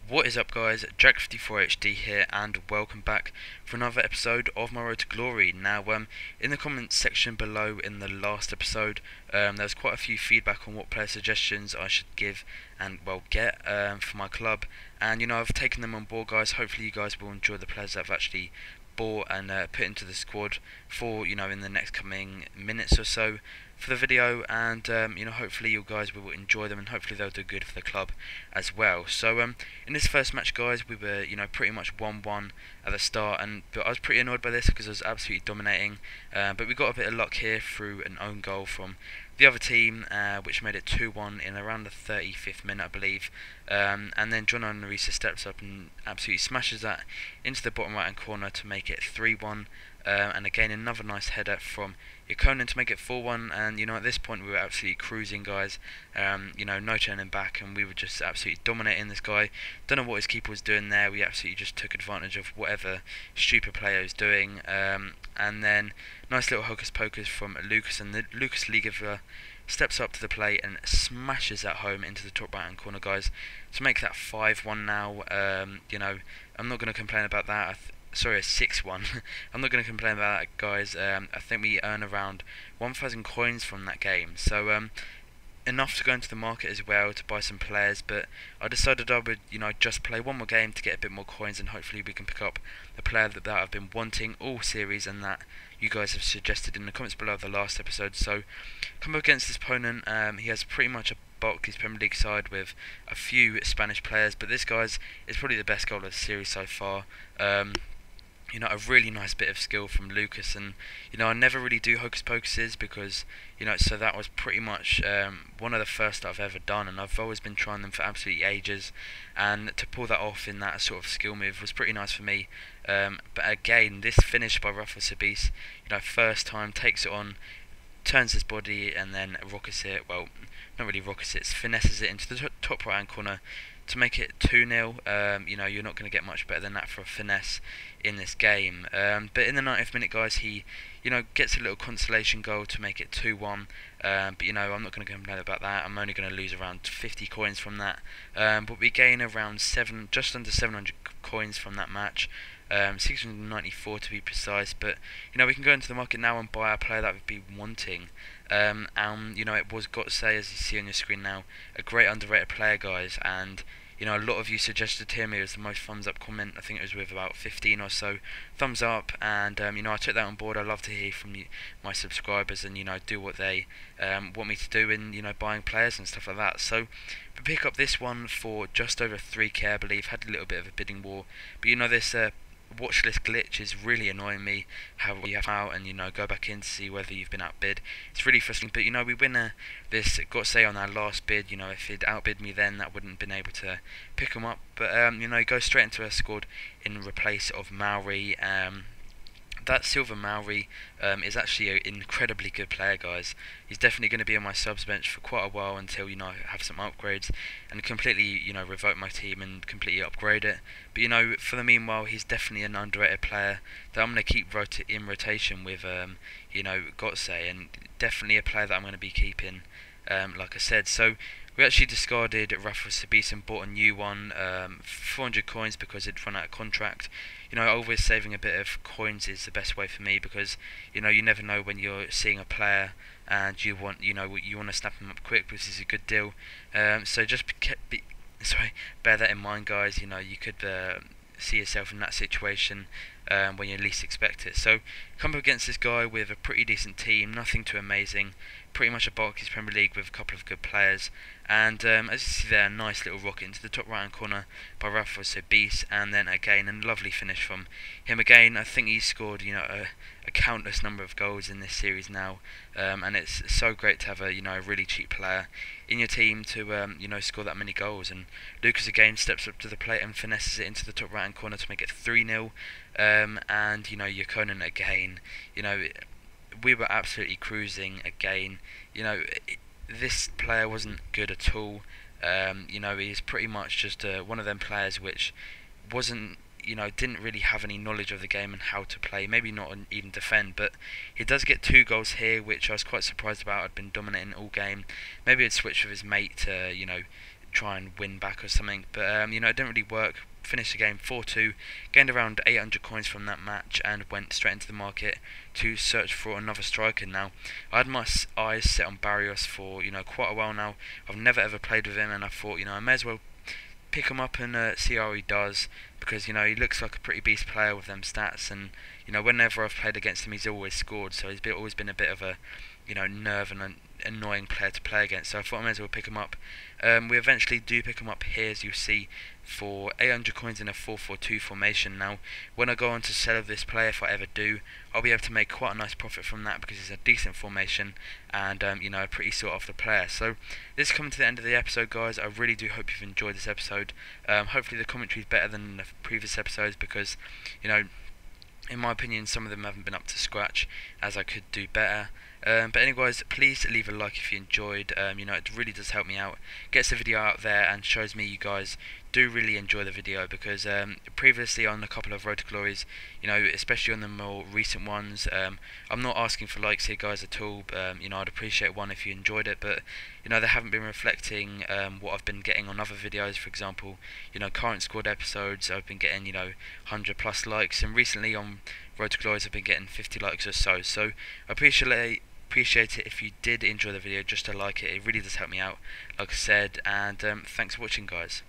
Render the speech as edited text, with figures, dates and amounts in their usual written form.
What is up guys, Jack54HD here and welcome back for another episode of my Road to Glory. Now in the comments section below in the last episode there was quite a few feedback on what player suggestions I should give and get for my club, and I've taken them on board guys. Hopefully you guys will enjoy the players that I've actually bought and put into the squad for in the next coming minutes or so for the video, and hopefully you guys will enjoy them and hopefully they'll do good for the club as well. So in this first match guys, we were pretty much 1-1 at the start, but I was pretty annoyed by this because I was absolutely dominating, but we got a bit of luck here through an own goal from the other team, which made it 2-1 in around the 35th minute I believe, and then John Onorisa steps up and absolutely smashes that into the bottom right hand corner to make it 3-1. And again another nice header from Ikonen to make it 4-1, and at this point we were absolutely cruising guys, no turning back, and we were just absolutely dominating this guy. Don't know what his keeper was doing there. We absolutely just took advantage of whatever stupid player was doing, and then nice little hocus pocus from Lucas, and the Lucas Liga steps up to the plate and smashes that home into the top right hand corner guys to make that 5-1 now. I'm not going to complain about that. Sorry, a 6-1. I'm not going to complain about that guys. I think we earn around 1,000 coins from that game, so enough to go into the market as well to buy some players, but I decided I would just play one more game to get a bit more coins, and hopefully we can pick up the player that I've been wanting all series and that you guys have suggested in the comments below the last episode. So come up against this opponent. He has pretty much a Barclays Premier League side with a few Spanish players, but this guy's is probably the best goal of the series so far. A really nice bit of skill from Lucas, and I never really do hocus pocuses because so that was pretty much one of the first that I've ever done, and I've always been trying them for absolutely ages, and to pull that off in that sort of skill move was pretty nice for me. But again, this finish by Rafa Sabis, first time takes it on, turns his body and then rockets it, well not really rockets it, finesses it into the top right hand corner to make it 2-0. You're not going to get much better than that for a finesse in this game. But in the 90th minute guys, he gets a little consolation goal to make it 2-1. But I'm not going to complain about that. I'm only going to lose around 50 coins from that. But we gain around just under 700 coins from that match. 694 to be precise, but we can go into the market now and buy a player that we'd be wanting. It was, got to say, as you see on your screen now, a great underrated player guys, and a lot of you suggested him. It was the most thumbs up comment. I think it was with about 15 or so thumbs up, and I took that on board. I love to hear from my subscribers, and do what they want me to do in buying players and stuff like that. So we pick up this one for just over 3k I believe. Had a little bit of a bidding war, but this watch list glitch is really annoying me. How you have out and go back in to see whether you've been outbid. It's really frustrating, but we win this, got to say, on our last bid. If he'd outbid me then, that wouldn't have been able to pick him up, but he goes straight into a squad in replace of Maori. That Silver Maori is actually an incredibly good player guys. He's definitely going to be on my subs bench for quite a while until I have some upgrades and completely revoke my team and completely upgrade it. But for the meanwhile, he's definitely an underrated player that I'm going to keep in rotation with Gotse, and definitely a player that I'm going to be keeping, like I said. So we actually discarded Rafa Sabis and bought a new one, 400 coins because it'd run out of contract. Always saving a bit of coins is the best way for me, because you never know when you're seeing a player and you want to snap him up quick because it's a good deal. So just bear that in mind guys. You could see yourself in that situation when you least expect it. So come up against this guy with a pretty decent team, nothing too amazing, pretty much a Barclays Premier League with a couple of good players, and as you see there, a nice little rocket into the top right hand corner by Rafa Sabis, and then again a lovely finish from him again. I think he's scored a countless number of goals in this series now, and it's so great to have a really cheap player in your team to score that many goals. And Lucas again steps up to the plate and finesses it into the top right hand corner to make it 3-0. And Ikonen again, we were absolutely cruising again. This player wasn't good at all. He's pretty much just one of them players which wasn't, didn't really have any knowledge of the game and how to play, maybe not even defend, but he does get 2 goals here, which I was quite surprised about. I'd been dominating all game. Maybe he'd switch with his mate to, try and win back or something. But you know, it didn't really work. Finished the game 4-2, gained around 800 coins from that match, and went straight into the market to search for another striker. Now, I had my eyes set on Barrios for, you know, quite a while now. I've never ever played with him, and I thought, you know, I may as well pick him up and see how he does, because, you know, he looks like a pretty beast player with them stats, and, you know, whenever I've played against him, he's always scored. So he's always been a bit of a, you know, nerve and an annoying player to play against. So I thought I may as well pick him up. We eventually do pick him up here, as you see, for 800 coins in a 4-4-2 formation. Now, when I go on to sell this player, if I ever do, I'll be able to make quite a nice profit from that, because it's a decent formation and you know, a pretty sought after player. So this is coming to the end of the episode, guys. I really do hope you've enjoyed this episode. Hopefully the commentary is better than the previous episodes, because, you know, in my opinion, some of them haven't been up to scratch, as I could do better. But anyways, please leave a like if you enjoyed. You know, it really does help me out, gets the video out there, and shows me you guys do really enjoy the video, because previously on a couple of Road to Glories, you know, especially on the more recent ones, I'm not asking for likes here, guys, at all. You know, I'd appreciate one if you enjoyed it, but, you know, they haven't been reflecting what I've been getting on other videos. For example, you know, current squad episodes, I've been getting, you know, 100 plus likes, and recently on Road to Glories I've been getting 50 likes or so. So I appreciate it if you did enjoy the video, just to like it. It really does help me out, like I said, and thanks for watching, guys.